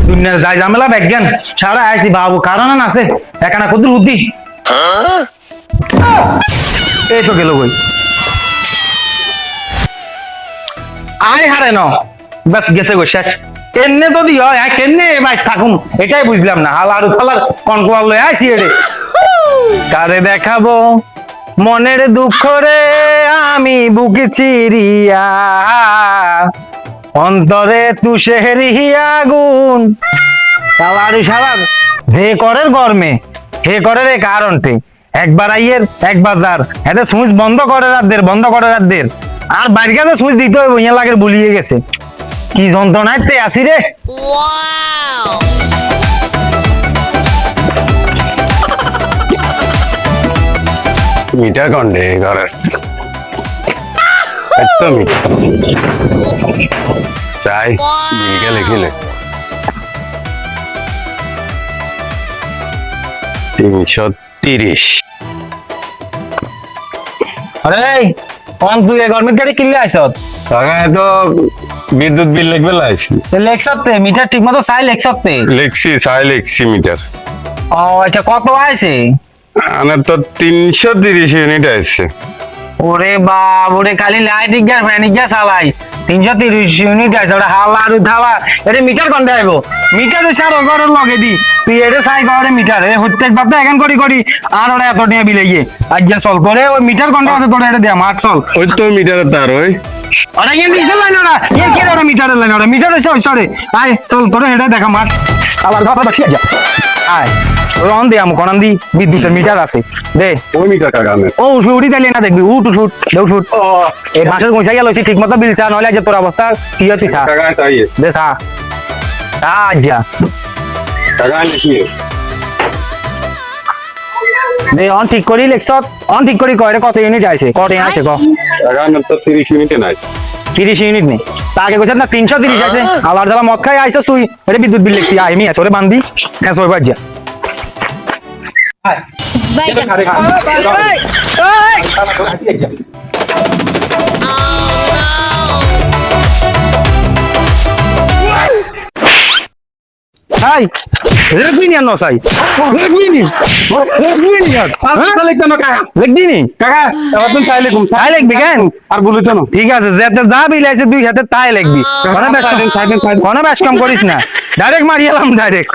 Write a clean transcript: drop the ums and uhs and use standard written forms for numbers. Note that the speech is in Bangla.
দুনিয়ার যাই ঝামেলা বিজ্ঞান সারা আইছি বাবু কারণ আছে একানা কত বুদ্ধি এই তো গেল কই আয় হারে ন বাস গেছে গো শেষ কেনে যদি হয় কেনে ভাই থাকুম এটাই বুঝলাম না হালার ফালার কনকোয়াল লয়ে আইছি এরে কারে দেখাবো মনের দুঃখ রে আমি বুকে চিরিয়া অন্তরে তুষেরি আগুন সালারি সালার যে করের গরমে হে করের এই কারণটি একবার আইয়ের এক বাজার এতে সুইচ বন্ধ করে রাত দের আর বাইরে কাছে সুইচ দিতে হবে ইয়া লাগে বলিয়ে গেছে কি যন্ত্রণায় তে আসি রে মিটার কন্ডে ঘরের একদম চাই বিলকে লিখিলে 330 আরে কোন তুই গরমের গাড়ি কিনলে আইছত টাকা তো বিদ্যুৎ বিল লিখবে লাইছি লেখছতে মিটার ঠিক মতো চাই লেখছতে লিখছি মিটার ও আচ্ছা কত আইছে আনে তো 330 ইউনিট আছে ওরে বাপ ওরে খালি লাইট গ্যাস ফ্যান গ্যাস চালাই 330 ইউনিট আছে ওটা হালা আর ধালা এটা মিটার কোন দেব মিটার স্যার ওগরের লগে দি তুই এটা সাই করে মিটার এ প্রত্যেক বার তো এখন করি আর ওরা এত নিয়ে বিলেইয়ে আজ যা চল করে ওই মিটার কোনটা আছে তোরা এটা দে মার চল ওই তো মিটারের তার ওই ওরা ইয়ে দিছে না ওরা ইয়ে কে ওরা মিটারের লাইন ওরা মিটার আছে ওই সরে আয় চল তোরা এটা দেখা মার আবার কথা বাসিয়া যা আয় রন দে আমি কোনান দি বিদ্যুতের মিটার আছে দে ওই মিটার টাকা আনে ও উঠি তাইলে না দেখবি উঠ দেউ শুট এই মাসের পয়সা গেল ঠিক মতো বিল চা নইলে যে তোর অবস্থা কি হতি চা টাকা চাই দে চা চা যা টাকা লিখি দে অন ঠিক করি লেখছত অন ঠিক করি কয়রে কত ইউনিট আইছে কত আছে ক টাকা না তো 30 ইউনিটে নাই 30 ইউনিট নেই তাকে কইছ না 330 আছে আবার যারা মদ খাই আইছস তুই এটা বিদ্যুৎ বিল লিখতি আই আমি তোরে বান্ধি হ্যাঁ সই বাজ যা হাই লেখবিনি আর নসাই লেখবিনি লিখতে না কাকা লিখবিনি কাকা এবার তুই চাই লিখুম চাই লিখবি কেন আর বলি তো না ঠিক আছে যেতে যা বিল আছে দুই হাতে তাই লিখবি কোনো বেশ কম করিস না ডাইরেক্ট মারিয়ালাম ডাইরেক্ট